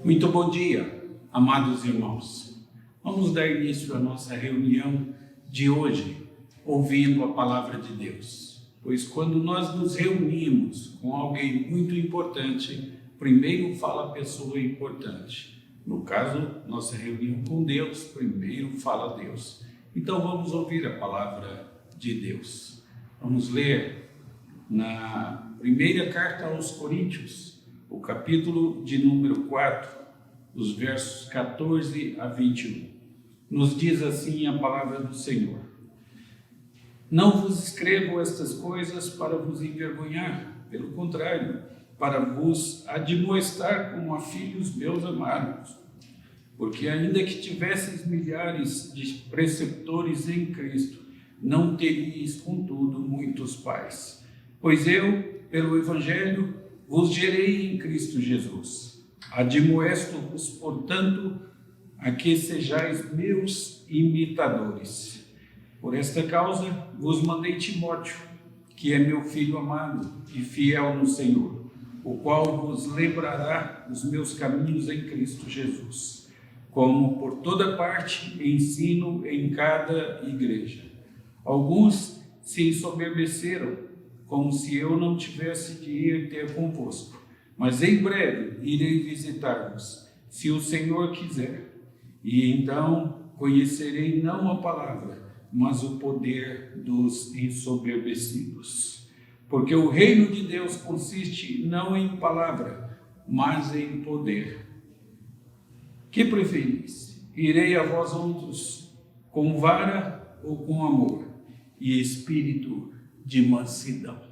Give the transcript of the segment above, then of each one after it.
Muito bom dia, amados irmãos. Vamos dar início à nossa reunião de hoje, ouvindo a palavra de Deus. Pois quando nós nos reunimos com alguém muito importante, primeiro fala a pessoa importante. No caso, nossa reunião com Deus, primeiro fala Deus. Então vamos ouvir a palavra de Deus. Vamos ler na primeira carta aos Coríntios, o capítulo de número 4, os versos 14 a 21. Nos diz assim a palavra do Senhor: Não vos escrevo estas coisas para vos envergonhar, pelo contrário, para vos admoestar como a filhos meus amados. Porque ainda que tivesseis milhares de preceptores em Cristo, não teríeis, contudo, muitos pais. Pois eu, pelo Evangelho, vos gerei em Cristo Jesus. Admoesto-vos, portanto, a que sejais meus imitadores. Por esta causa vos mandei Timóteo, que é meu filho amado e fiel no Senhor, o qual vos lembrará os meus caminhos em Cristo Jesus, como por toda parte ensino em cada igreja. Alguns se ensoberbeceram, como se eu não tivesse de ir ter convosco. Mas em breve irei visitar-vos, se o Senhor quiser. E então conhecerei não a palavra, mas o poder dos ensoberbecidos. Porque o reino de Deus consiste não em palavra, mas em poder. Que preferis? Irei a vós outros com vara ou com amor e espírito de mansidão?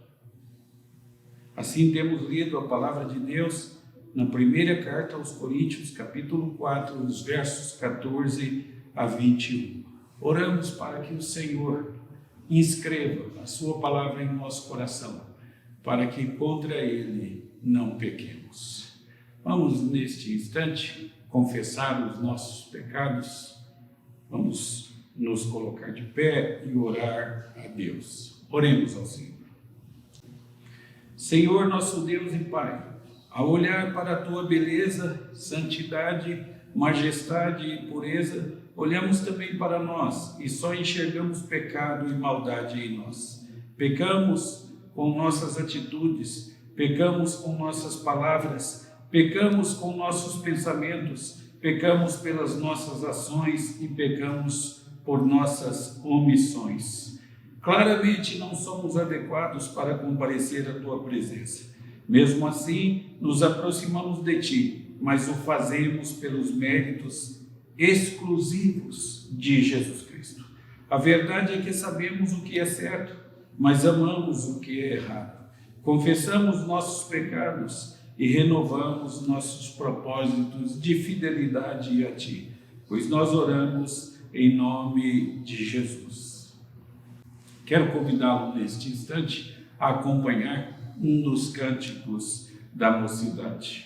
Assim temos lido a palavra de Deus na primeira carta aos Coríntios, capítulo 4, os versos 14 a 21. Oramos para que o Senhor inscreva a sua palavra em nosso coração, para que contra ele não pequemos. Vamos, neste instante, confessar os nossos pecados. Vamos nos colocar de pé e orar a Deus. Oremos ao Senhor. Senhor, nosso Deus e Pai, ao olhar para a Tua beleza, santidade, majestade e pureza, olhamos também para nós e só enxergamos pecado e maldade em nós. Pecamos com nossas atitudes, pecamos com nossas palavras, pecamos com nossos pensamentos, pecamos pelas nossas ações e pecamos por nossas omissões. Claramente não somos adequados para comparecer à Tua presença. Mesmo assim, nos aproximamos de Ti, mas o fazemos pelos méritos exclusivos de Jesus Cristo. A verdade é que sabemos o que é certo, mas amamos o que é errado. Confessamos nossos pecados e renovamos nossos propósitos de fidelidade a Ti, pois nós oramos em nome de Jesus. Quero convidá-lo neste instante a acompanhar um dos cânticos da mocidade.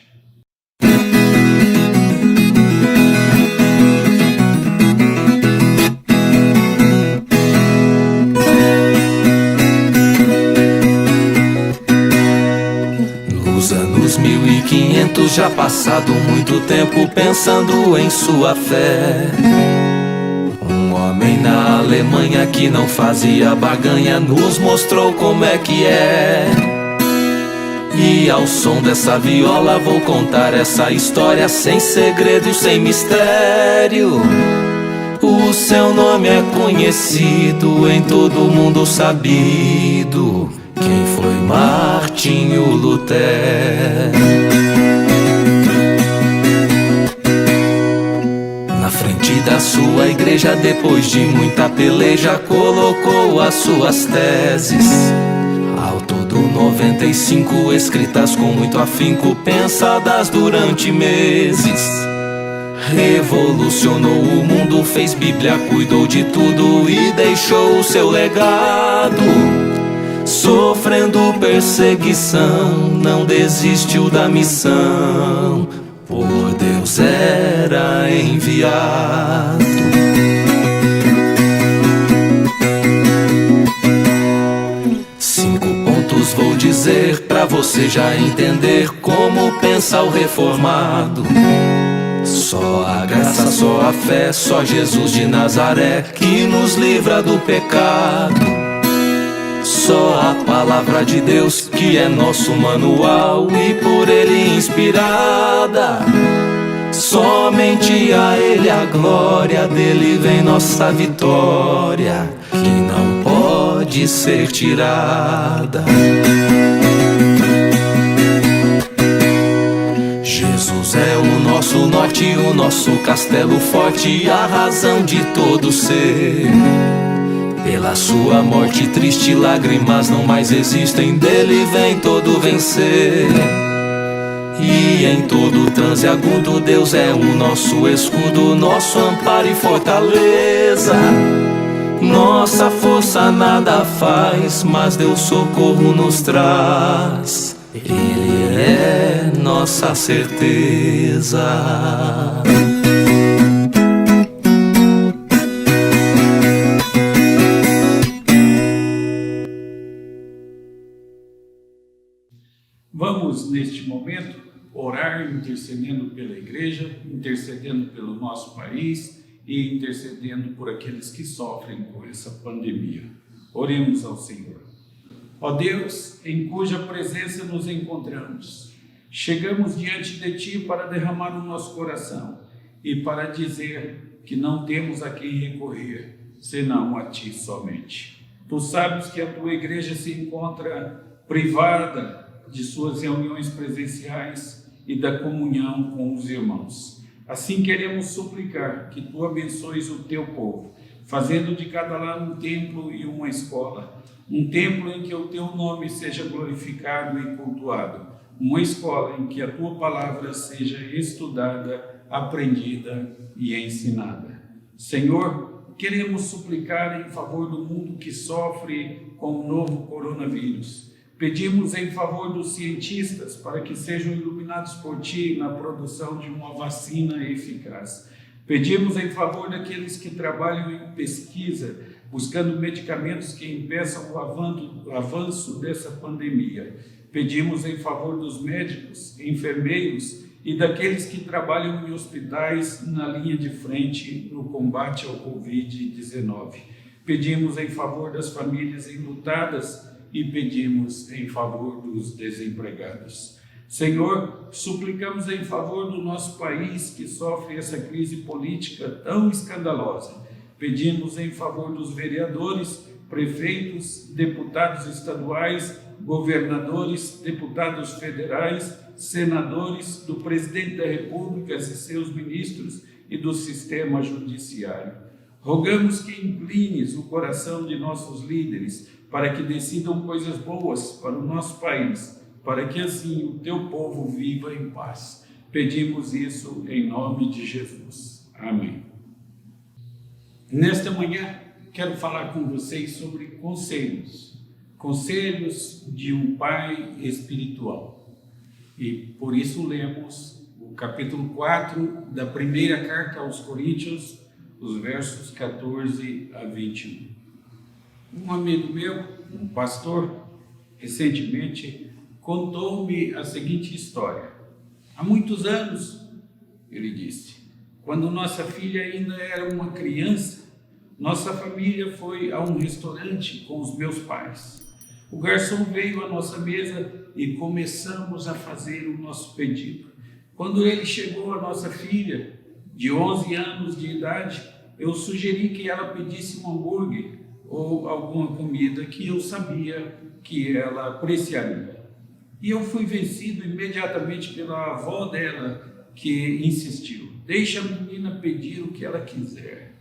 Nos anos 1500, já passado muito tempo pensando em sua fé, um homem na Alemanha que não fazia barganha nos mostrou como é que é. E ao som dessa viola vou contar essa história sem segredo e sem mistério. O seu nome é conhecido, em todo mundo sabido. Quem foi Martinho Lutero? Na frente da sua igreja, depois de muita peleja, colocou as suas teses. Ao todo 95, escritas com muito afinco, pensadas durante meses. Revolucionou o mundo, fez Bíblia, cuidou de tudo e deixou o seu legado. Sofrendo perseguição, não desistiu da missão. Por Deus era enviado. 5 pontos vou dizer dizer pra você já entender como pensa o reformado. Só a graça, só a fé, só Jesus de Nazaré que nos livra do pecado. Só a palavra de Deus que é nosso manual e por Ele inspirada. Somente a Ele a glória, dele vem nossa vitória, que não pode ser tirada. Jesus é o nosso norte, o nosso castelo forte, a razão de todo ser. Pela sua morte triste, lágrimas não mais existem, dele vem todo vencer. E em todo transe agudo, Deus é o nosso escudo, nosso amparo e fortaleza. Nossa força nada faz, mas Deus socorro nos traz. Ele é nossa certeza. Vamos, neste momento, orar intercedendo pela igreja, intercedendo pelo nosso país e intercedendo por aqueles que sofrem com essa pandemia. Oremos ao Senhor. Ó Deus, em cuja presença nos encontramos, chegamos diante de Ti para derramar o nosso coração e para dizer que não temos a quem recorrer, senão a Ti somente. Tu sabes que a Tua igreja se encontra privada de suas reuniões presenciais e da comunhão com os irmãos. Assim queremos suplicar que Tu abençoes o Teu povo, fazendo de cada lar um templo e uma escola, um templo em que o Teu nome seja glorificado e cultuado, uma escola em que a Tua palavra seja estudada, aprendida e ensinada. Senhor, queremos suplicar em favor do mundo que sofre com o novo coronavírus. Pedimos em favor dos cientistas para que sejam iluminados por Ti na produção de uma vacina eficaz. Pedimos em favor daqueles que trabalham em pesquisa, buscando medicamentos que impeçam o avanço dessa pandemia. Pedimos em favor dos médicos, enfermeiros e daqueles que trabalham em hospitais na linha de frente no combate ao Covid-19. Pedimos em favor das famílias enlutadas e pedimos em favor dos desempregados. Senhor, suplicamos em favor do nosso país que sofre essa crise política tão escandalosa. Pedimos em favor dos vereadores, prefeitos, deputados estaduais, governadores, deputados federais, senadores, do presidente da República e seus ministros e do sistema judiciário. Rogamos que inclines o coração de nossos líderes para que decidam coisas boas para o nosso país, para que assim o Teu povo viva em paz. Pedimos isso em nome de Jesus. Amém. Nesta manhã, quero falar com vocês sobre conselhos de um pai espiritual. E por isso lemos o capítulo 4 da primeira carta aos Coríntios, os versos 14 a 21. Um amigo meu, um pastor, recentemente contou-me a seguinte história. Há muitos anos, ele disse, quando nossa filha ainda era uma criança, nossa família foi a um restaurante com os meus pais. O garçom veio à nossa mesa e começamos a fazer o nosso pedido. Quando ele chegou à nossa filha, de 11 anos de idade, eu sugeri que ela pedisse um hambúrguer ou alguma comida que eu sabia que ela apreciaria. E eu fui vencido imediatamente pela avó dela, que insistiu, deixa a menina pedir o que ela quiser.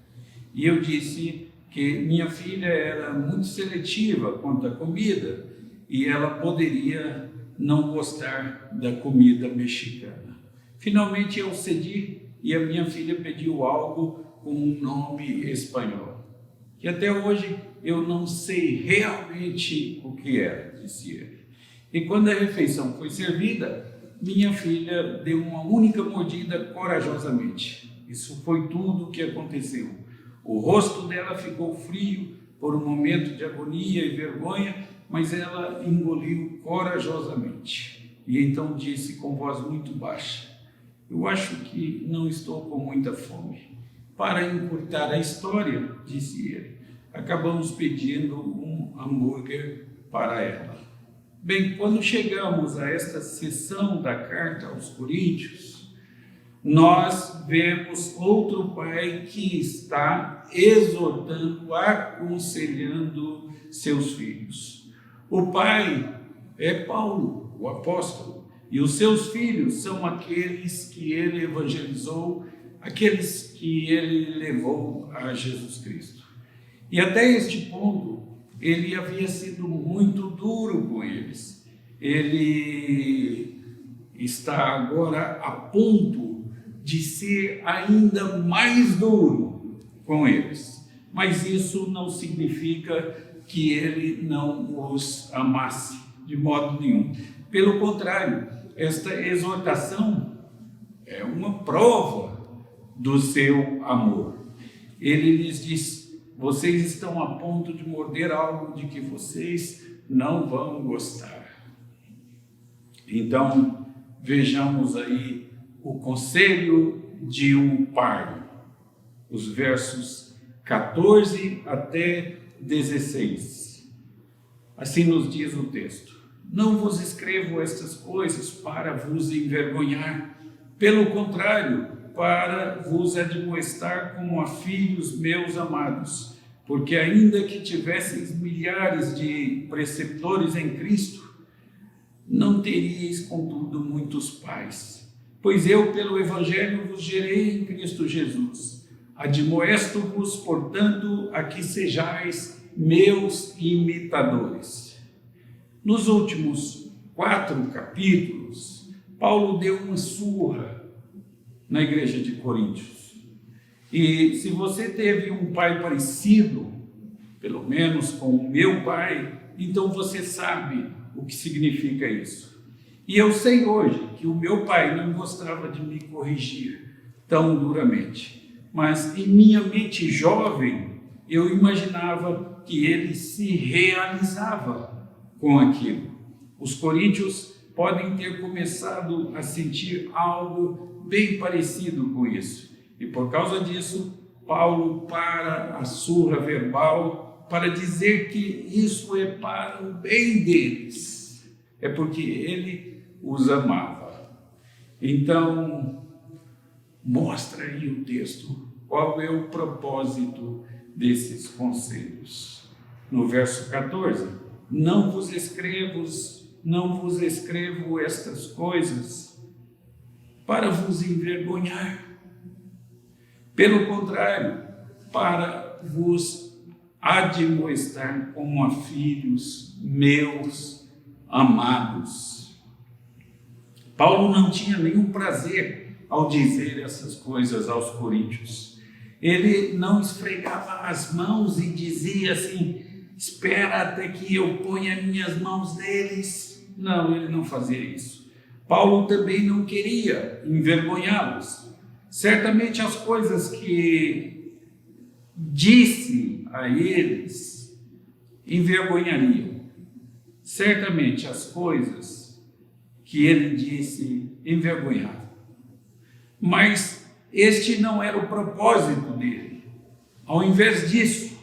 E eu disse que minha filha era muito seletiva quanto à comida e ela poderia não gostar da comida mexicana. Finalmente eu cedi e a minha filha pediu algo com um nome espanhol, que até hoje eu não sei realmente o que era, disse ele. E quando a refeição foi servida, minha filha deu uma única mordida corajosamente. Isso foi tudo o que aconteceu. O rosto dela ficou frio por um momento de agonia e vergonha, mas ela engoliu corajosamente. E então disse com voz muito baixa: eu acho que não estou com muita fome. Para encurtar a história, disse ele, acabamos pedindo um hambúrguer para ela. Bem, quando chegamos a esta seção da carta aos Coríntios, nós vemos outro pai que está exortando, aconselhando seus filhos. O pai é Paulo, o apóstolo, e os seus filhos são aqueles que ele evangelizou, aqueles que ele levou a Jesus Cristo. E até este ponto, ele havia sido muito duro com eles. Ele está agora a ponto de ser ainda mais duro com eles. Mas isso não significa que ele não os amasse de modo nenhum. Pelo contrário, esta exortação é uma prova do seu amor. Ele lhes diz: vocês estão a ponto de morder algo de que vocês não vão gostar. Então, vejamos aí o conselho de um pai, os versos 14 até 16. Assim nos diz o texto: não vos escrevo estas coisas para vos envergonhar, pelo contrário, para vos admoestar como a filhos meus amados, porque ainda que tivesseis milhares de preceptores em Cristo, não teríeis, contudo, muitos pais. Pois eu, pelo Evangelho, vos gerei em Cristo Jesus. Admoesto-vos, portanto, a que sejais meus imitadores. Nos últimos 4 capítulos, Paulo deu uma surra na igreja de Coríntios. E se você teve um pai parecido, pelo menos com o meu pai, então você sabe o que significa isso. E eu sei hoje que o meu pai não gostava de me corrigir tão duramente, mas em minha mente jovem eu imaginava que ele se realizava com aquilo. Os coríntios podem ter começado a sentir algo bem parecido com isso. E por causa disso, Paulo para a surra verbal para dizer que isso é para o bem deles. É porque ele os amava. Então, mostra aí o texto qual é o propósito desses conselhos. No verso 14, não vos escrevo estas coisas para vos envergonhar. Pelo contrário, para vos admoestar como a filhos meus amados. Paulo não tinha nenhum prazer ao dizer essas coisas aos coríntios. Ele não esfregava as mãos e dizia assim: espera até que eu ponha minhas mãos neles. Não, ele não fazia isso. Paulo também não queria envergonhá-los. Certamente as coisas que disse a eles envergonhariam. Certamente as coisas que ele disse envergonhavam. Mas este não era o propósito dele. Ao invés disso,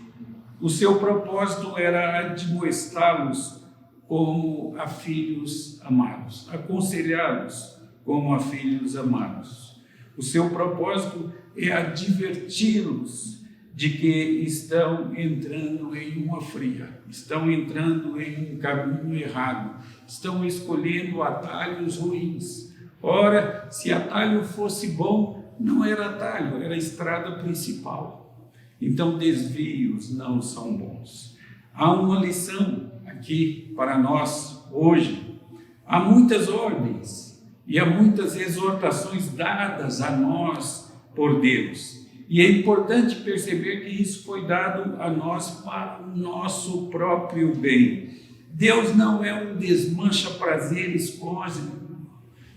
o seu propósito era admoestá-los como a filhos amados, aconselhá-los como a filhos amados. O seu propósito é adverti-los de que estão entrando em uma fria, estão entrando em um caminho errado, estão escolhendo atalhos ruins. Ora, se atalho fosse bom, não era atalho, era a estrada principal. Então, desvios não são bons. Há uma lição aqui para nós hoje. Há muitas ordens e há muitas exortações dadas a nós por Deus. E é importante perceber que isso foi dado a nós para o nosso próprio bem. Deus não é um desmancha-prazeres cósmico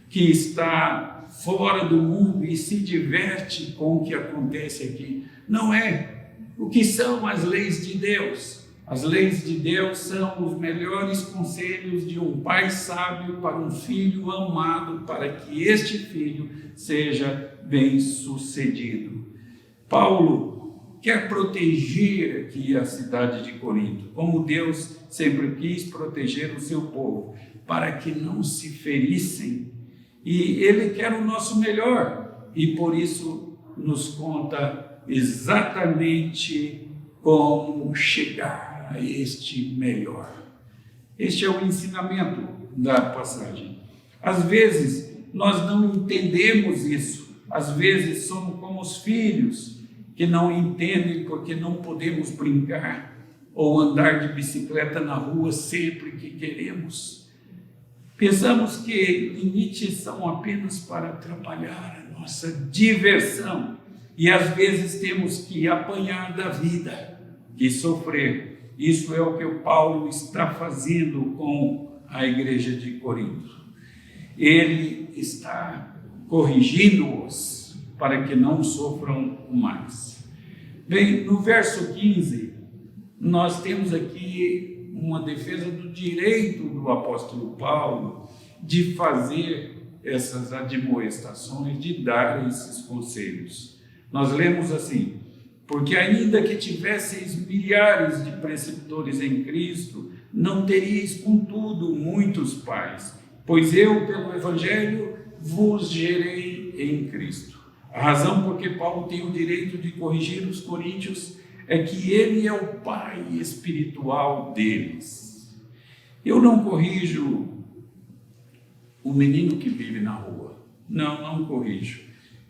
que está fora do mundo e se diverte com o que acontece aqui. Não é. O que são as leis de Deus? As leis de Deus são os melhores conselhos de um pai sábio para um filho amado, para que este filho seja bem-sucedido. Paulo quer proteger aqui a cidade de Corinto, como Deus sempre quis proteger o seu povo, para que não se ferissem. E ele quer o nosso melhor, e por isso nos conta exatamente como chegar a este melhor. Este é o ensinamento da passagem. Às vezes, nós não entendemos isso. Às vezes, somos como os filhos que não entendem porque não podemos brincar ou andar de bicicleta na rua sempre que queremos. Pensamos que limites são apenas para atrapalhar a nossa diversão e às vezes temos que apanhar da vida e sofrer. Isso é o que o Paulo está fazendo com a igreja de Corinto. Ele está corrigindo-os para que não sofram mais. Bem, no verso 15, nós temos aqui uma defesa do direito do apóstolo Paulo de fazer essas admoestações, de dar esses conselhos. Nós lemos assim: porque ainda que tivesseis milhares de preceptores em Cristo, não teríeis, contudo, muitos pais, pois eu, pelo Evangelho, vos gerei em Cristo. A razão por que Paulo tem o direito de corrigir os coríntios é que ele é o pai espiritual deles. Eu não corrijo o menino que vive na rua. Não corrijo.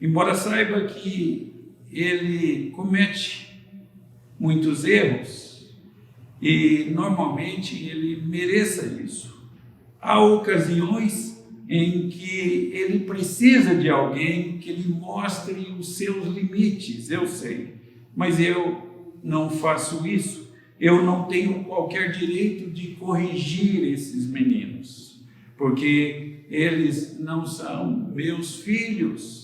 Embora saiba que ele comete muitos erros e normalmente ele mereça isso. Há ocasiões em que ele precisa de alguém que lhe mostre os seus limites, eu sei, mas eu não faço isso. Eu não tenho qualquer direito de corrigir esses meninos, porque eles não são meus filhos.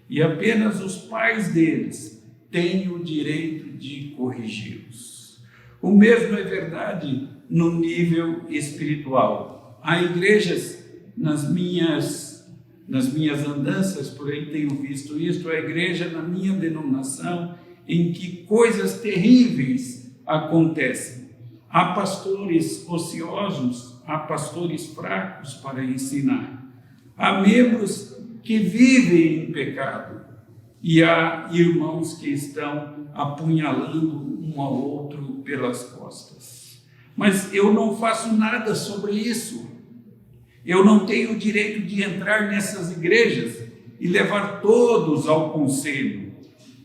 E apenas os pais deles têm o direito de corrigi-los. O mesmo é verdade no nível espiritual. Há igrejas, nas minhas andanças por aí tenho visto isso, a igreja na minha denominação, em que coisas terríveis acontecem. Há pastores ociosos, há pastores fracos para ensinar. Há membros que vivem em pecado, e há irmãos que estão apunhalando um ao outro pelas costas. Mas eu não faço nada sobre isso. Eu não tenho o direito de entrar nessas igrejas e levar todos ao conselho,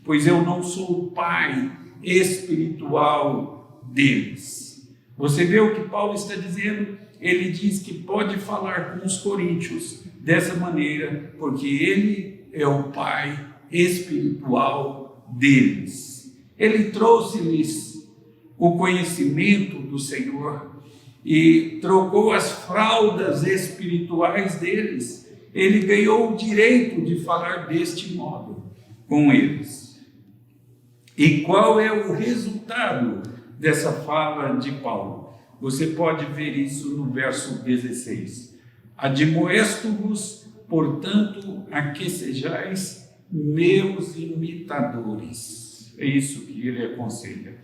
pois eu não sou o pai espiritual deles. Você vê o que Paulo está dizendo? Ele diz que pode falar com os coríntios dessa maneira, porque ele é o pai espiritual deles. Ele trouxe-lhes o conhecimento do Senhor e trocou as fraldas espirituais deles. Ele ganhou o direito de falar deste modo com eles. E qual é o resultado dessa fala de Paulo? Você pode ver isso no verso 16. Admoesto-vos, portanto, a que sejais meus imitadores. É isso que ele aconselha.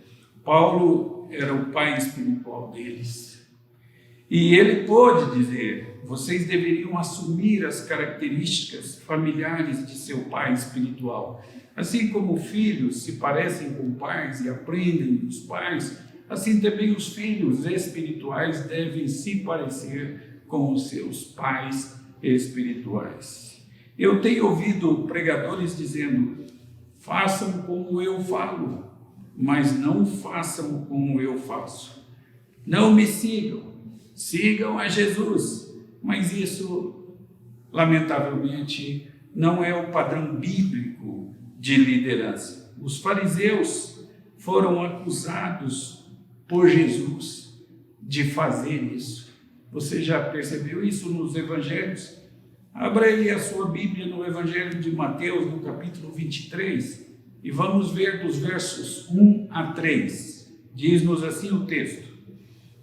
Paulo era o pai espiritual deles. E ele pôde dizer: vocês deveriam assumir as características familiares de seu pai espiritual. Assim como filhos se parecem com pais e aprendem dos pais, assim também os filhos espirituais devem se parecer com os seus pais espirituais. Eu tenho ouvido pregadores dizendo: façam como eu falo, mas não façam como eu faço. Não me sigam, sigam a Jesus. Mas isso, lamentavelmente, não é o padrão bíblico de liderança. Os fariseus foram acusados por Jesus de fazer isso. Você já percebeu isso nos evangelhos? Abra aí a sua Bíblia no Evangelho de Mateus, no capítulo 23, e vamos ver dos versos 1 a 3. Diz-nos assim o texto: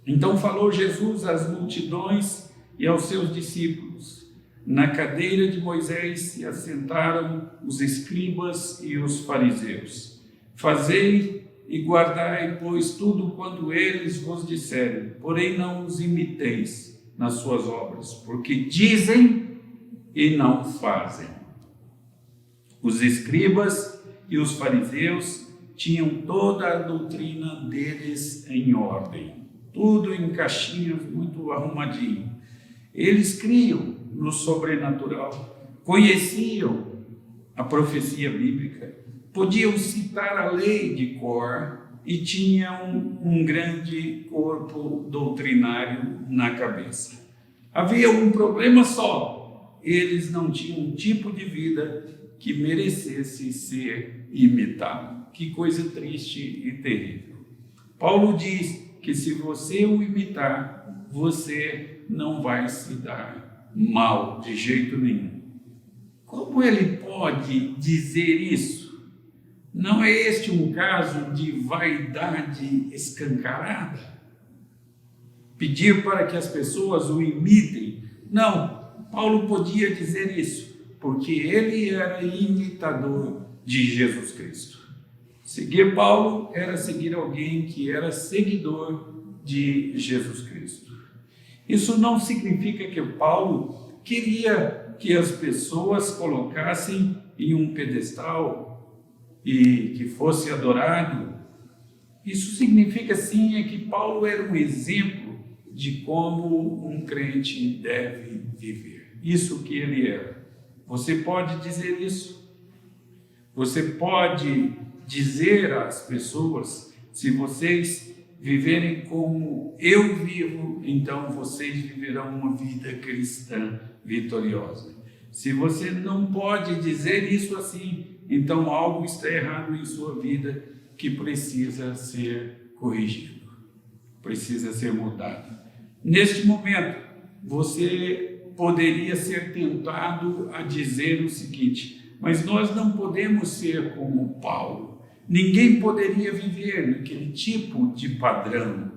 então falou Jesus às multidões e aos seus discípulos. Na cadeira de Moisés se assentaram os escribas e os fariseus. Fazei e guardai, pois, tudo quanto eles vos disserem, porém não os imiteis nas suas obras, porque dizem e não fazem. Os escribas e os fariseus tinham toda a doutrina deles em ordem, tudo em caixinhas, muito arrumadinho. Eles criam no sobrenatural, conheciam a profecia bíblica, podiam citar a lei de cor e tinham um grande corpo doutrinário na cabeça. Havia um problema só: eles não tinham um tipo de vida que merecesse ser imitado. Que coisa triste e terrível. Paulo diz que se você o imitar, você não vai se dar mal de jeito nenhum. Como ele pode dizer isso? Não é este um caso de vaidade escancarada? Pedir para que as pessoas o imitem? Não, Paulo podia dizer isso, porque ele era imitador de Jesus Cristo. Seguir Paulo era seguir alguém que era seguidor de Jesus Cristo. Isso não significa que Paulo queria que as pessoas colocassem em um pedestal e que fosse adorado. Isso significa sim é que Paulo era um exemplo de como um crente deve viver. Isso que ele era. Você pode dizer isso? Você pode dizer às pessoas: se vocês viverem como eu vivo, então vocês viverão uma vida cristã vitoriosa. Se você não pode dizer isso assim, então algo está errado em sua vida que precisa ser corrigido, precisa ser mudado. Neste momento, você poderia ser tentado a dizer o seguinte: mas nós não podemos ser como Paulo. Ninguém poderia viver naquele tipo de padrão.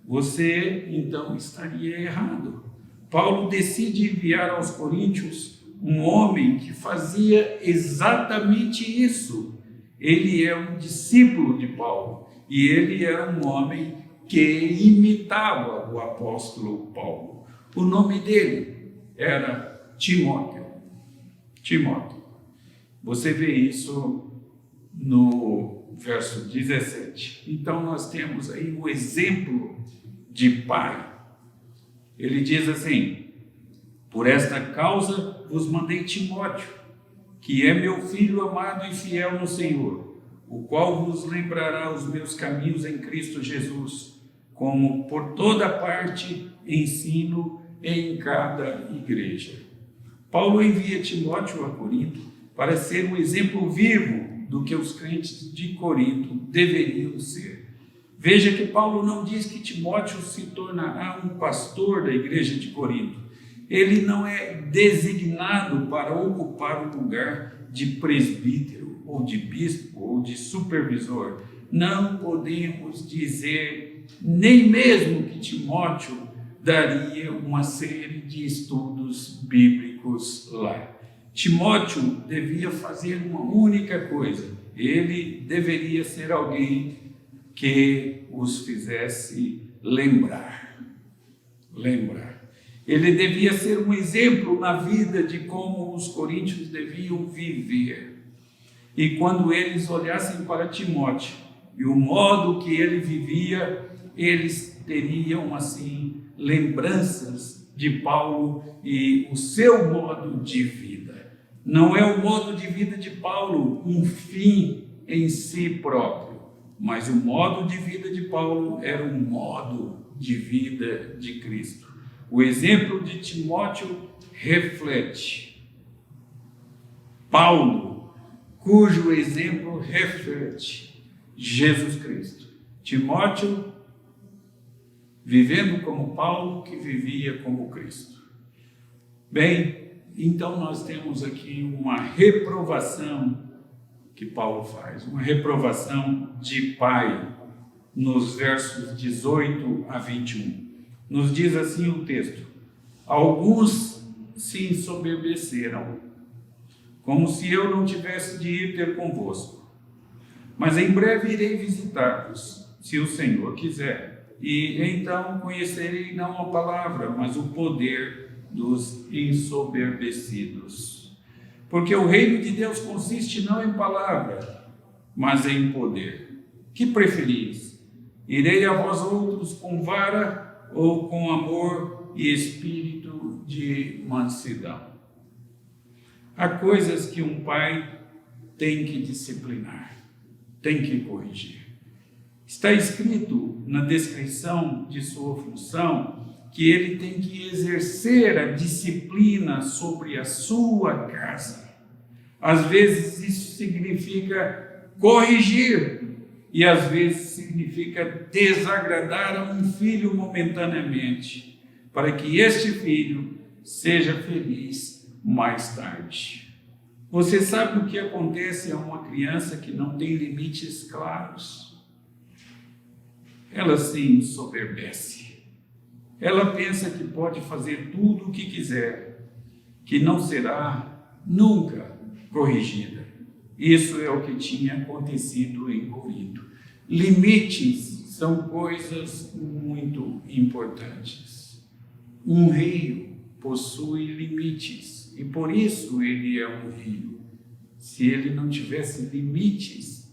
Você, então, estaria errado. Paulo decide enviar aos coríntios um homem que fazia exatamente isso. Ele é um discípulo de Paulo e ele era um homem que imitava o apóstolo Paulo. O nome dele era Timóteo. Timóteo. Você vê isso no verso 17. Então nós temos aí o exemplo de pai. Ele diz assim: por esta causa vos mandei Timóteo, que é meu filho amado e fiel no Senhor, o qual vos lembrará os meus caminhos em Cristo Jesus, como por toda parte ensino em cada igreja. Paulo envia Timóteo a Corinto para ser um exemplo vivo do que os crentes de Corinto deveriam ser. Veja que Paulo não diz que Timóteo se tornará um pastor da igreja de Corinto. Ele não é designado para ocupar o lugar de presbítero, ou de bispo, ou de supervisor. Não podemos dizer nem mesmo que Timóteo daria uma série de estudos bíblicos lá. Timóteo devia fazer uma única coisa: ele deveria ser alguém que os fizesse lembrar. Ele devia ser um exemplo na vida de como os coríntios deviam viver. E quando eles olhassem para Timóteo e o modo que ele vivia, eles teriam assim lembranças de Paulo e o seu modo de vida. Não é o modo de vida de Paulo um fim em si próprio, mas o modo de vida de Paulo era um modo de vida de Cristo. O exemplo de Timóteo reflete Paulo, cujo exemplo reflete Jesus Cristo. Timóteo vivendo como Paulo, que vivia como Cristo. Bem, então nós temos aqui uma reprovação que Paulo faz, uma reprovação de pai. nos versos 18 a 21. Nos diz assim o texto: alguns se ensoberbeceram, como se eu não tivesse de ir ter convosco. Mas em breve irei visitar-vos, se o Senhor quiser, e então conhecerei não a palavra, mas o poder dos ensoberbecidos. Porque o reino de Deus consiste não em palavra, mas em poder. Que preferis? Irei a vós outros com vara ou com amor e espírito de mansidão? Há coisas que um pai tem que disciplinar, tem que corrigir. Está escrito na descrição de sua função que ele tem que exercer a disciplina sobre a sua casa. Às vezes isso significa corrigir, e às vezes significa desagradar a um filho momentaneamente, para que este filho seja feliz mais tarde. Você sabe o que acontece a uma criança que não tem limites claros? Ela se ensoberbece. Ela pensa que pode fazer tudo o que quiser, que não será nunca corrigida. Isso é o que tinha acontecido em Corinto. Limites são coisas muito importantes. Um rio possui limites e por isso ele é um rio. Se ele não tivesse limites,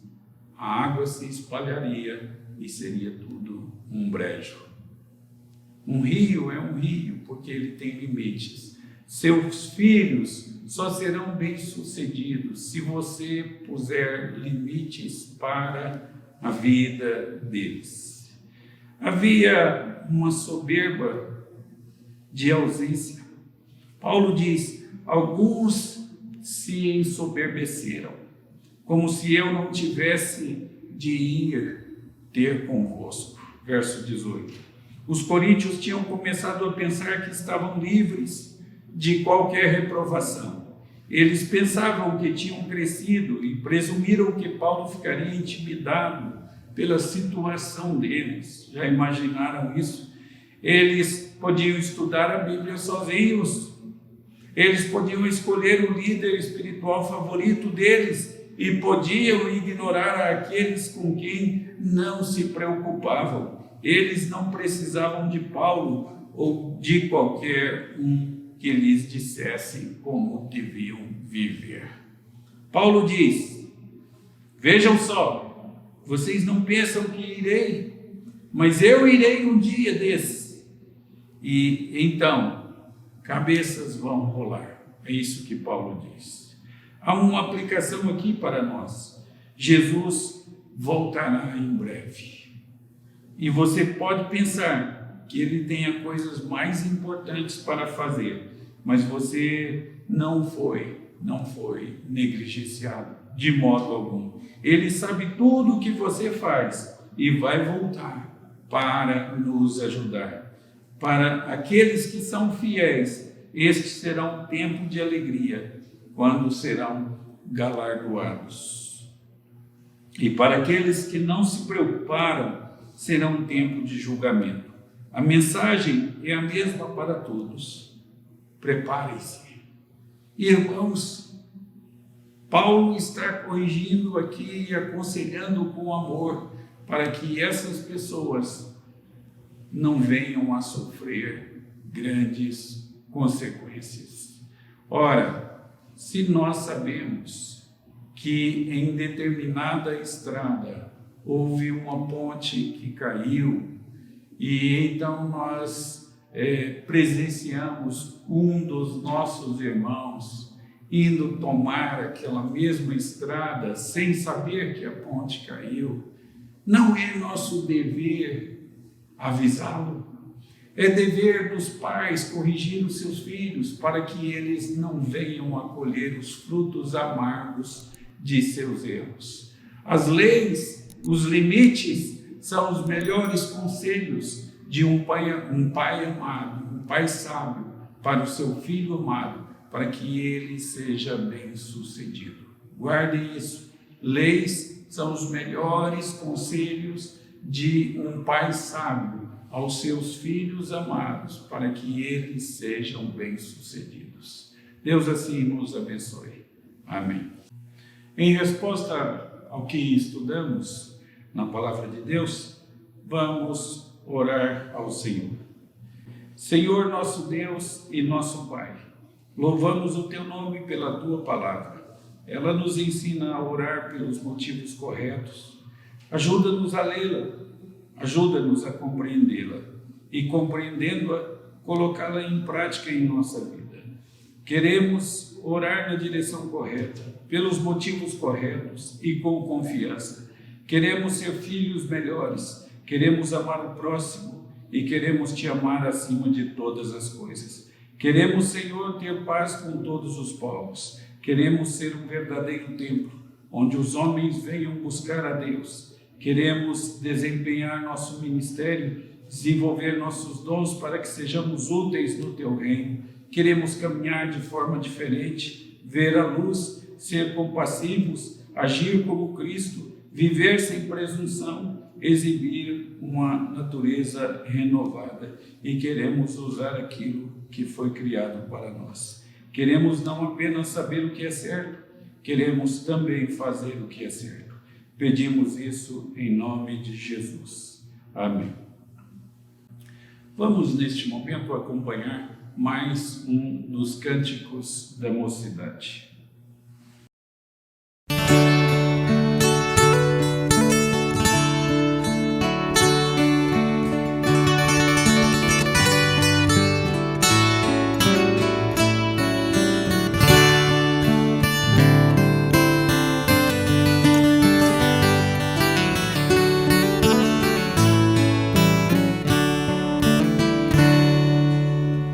a água se espalharia e seria tudo um brejo. Um rio é um rio porque ele tem limites. Seus filhos só serão bem-sucedidos se você puser limites para a vida deles. Havia uma soberba de ausência. Paulo diz: alguns se ensoberbeceram, como se eu não tivesse de ir ter convosco. Verso 18. Os coríntios tinham começado a pensar que estavam livres de qualquer reprovação. Eles pensavam que tinham crescido e presumiram que Paulo ficaria intimidado pela situação deles. Já imaginaram isso? Eles podiam estudar a Bíblia sozinhos. Eles podiam escolher o líder espiritual favorito deles e podiam ignorar aqueles com quem não se preocupavam. Eles não precisavam de Paulo ou de qualquer um que lhes dissesse como deviam viver. Paulo diz: vejam só, vocês não pensam que irei, mas eu irei um dia desses. E então, cabeças vão rolar. É isso que Paulo diz. Há uma aplicação aqui para nós. Jesus voltará em breve. E você pode pensar que ele tenha coisas mais importantes para fazer, mas você não foi negligenciado de modo algum. Ele sabe tudo o que você faz e vai voltar para nos ajudar. Para aqueles que são fiéis, este será um tempo de alegria, quando serão galardoados. E para aqueles que não se preocuparam, será um tempo de julgamento. A mensagem é a mesma para todos. Preparem-se. Irmãos, Paulo está corrigindo aqui e aconselhando com amor para que essas pessoas não venham a sofrer grandes consequências. Ora, se nós sabemos que em determinada estrada houve uma ponte que caiu e então nós presenciamos um dos nossos irmãos indo tomar aquela mesma estrada sem saber que a ponte caiu, não é nosso dever avisá-lo? É dever dos pais corrigir os seus filhos para que eles não venham a colher os frutos amargos de seus erros. As leis, os limites, são os melhores conselhos de um pai amado, um pai sábio para o seu filho amado, para que ele seja bem-sucedido. Guardem isso. Leis são os melhores conselhos de um pai sábio aos seus filhos amados, para que eles sejam bem-sucedidos. Deus assim nos abençoe. Amém. Em resposta ao que estudamos na palavra de Deus, vamos orar ao Senhor. Senhor, nosso Deus e nosso Pai, louvamos o Teu nome pela Tua palavra. Ela nos ensina a orar pelos motivos corretos. Ajuda-nos a lê-la, ajuda-nos a compreendê-la e, compreendendo-a, colocá-la em prática em nossa vida. Queremos orar na direção correta, pelos motivos corretos e com confiança. Queremos ser filhos melhores, queremos amar o próximo e queremos Te amar acima de todas as coisas. Queremos, Senhor, ter paz com todos os povos. Queremos ser um verdadeiro templo, onde os homens venham buscar a Deus. Queremos desempenhar nosso ministério, desenvolver nossos dons para que sejamos úteis no Teu reino. Queremos caminhar de forma diferente, ver a luz, ser compassivos, agir como Cristo, viver sem presunção, exibir uma natureza renovada. E queremos usar aquilo que foi criado para nós. Queremos não apenas saber o que é certo, queremos também fazer o que é certo. Pedimos isso em nome de Jesus. Amém. Vamos neste momento acompanhar mais um dos cânticos da mocidade.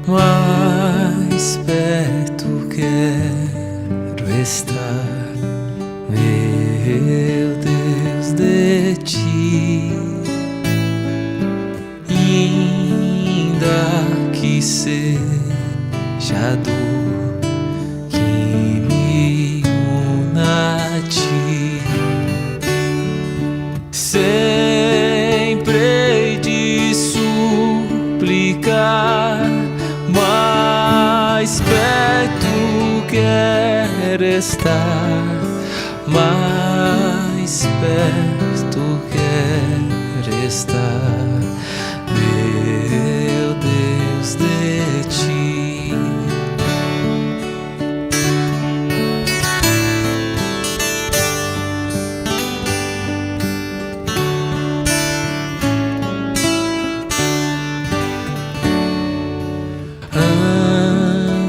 Mais perto quero estar, meu Deus, de Ti, ainda que seja a dor que me una a Ti, sempre hei de suplicar. Mais perto quero estar, mais perto quero estar, meu Deus, de Ti.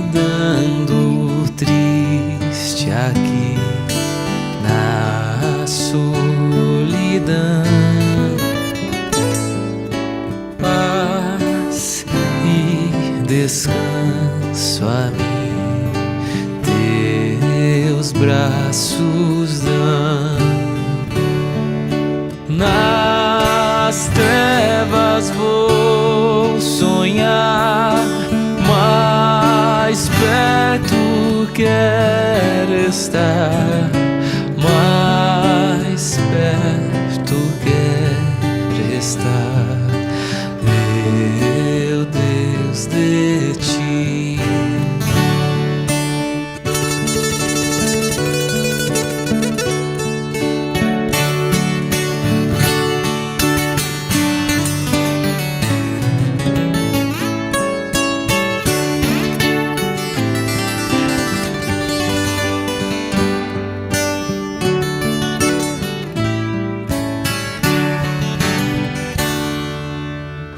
Andando triste aqui na solidão, paz e descanso a mim Teus braços dão. Nas trevas vou sonhar, mais perto quero estar, mais perto quero estar, meu Deus, de Ti.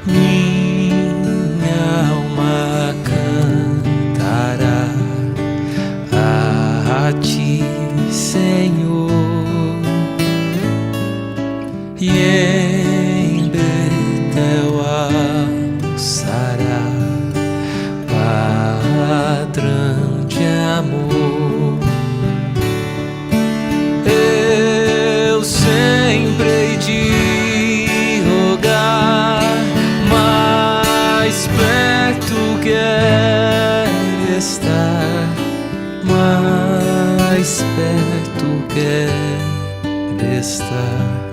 Minha alma cantará a Ti, Senhor, e em Betel alçará padrão de amor. Eu sempre hei de rogar, mais perto quero estar, mais perto quero estar,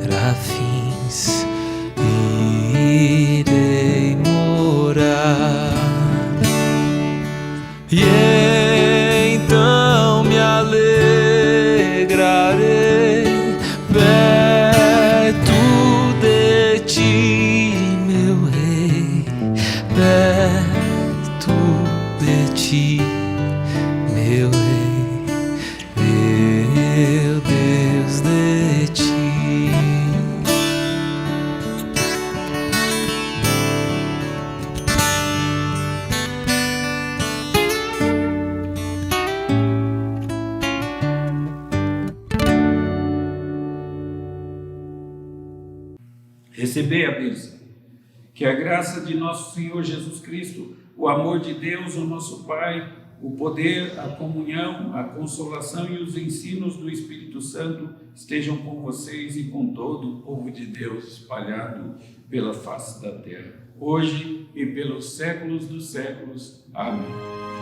serafins irei morar. E então me alegrarei perto de ti, meu rei, perto de ti, meu rei, meu Deus, de ti. Recebei a bênção. Que a graça de nosso Senhor Jesus Cristo, o amor de Deus, o nosso Pai, o poder, a comunhão, a consolação e os ensinos do Espírito Santo estejam com vocês e com todo o povo de Deus espalhado pela face da terra, hoje e pelos séculos dos séculos. Amém.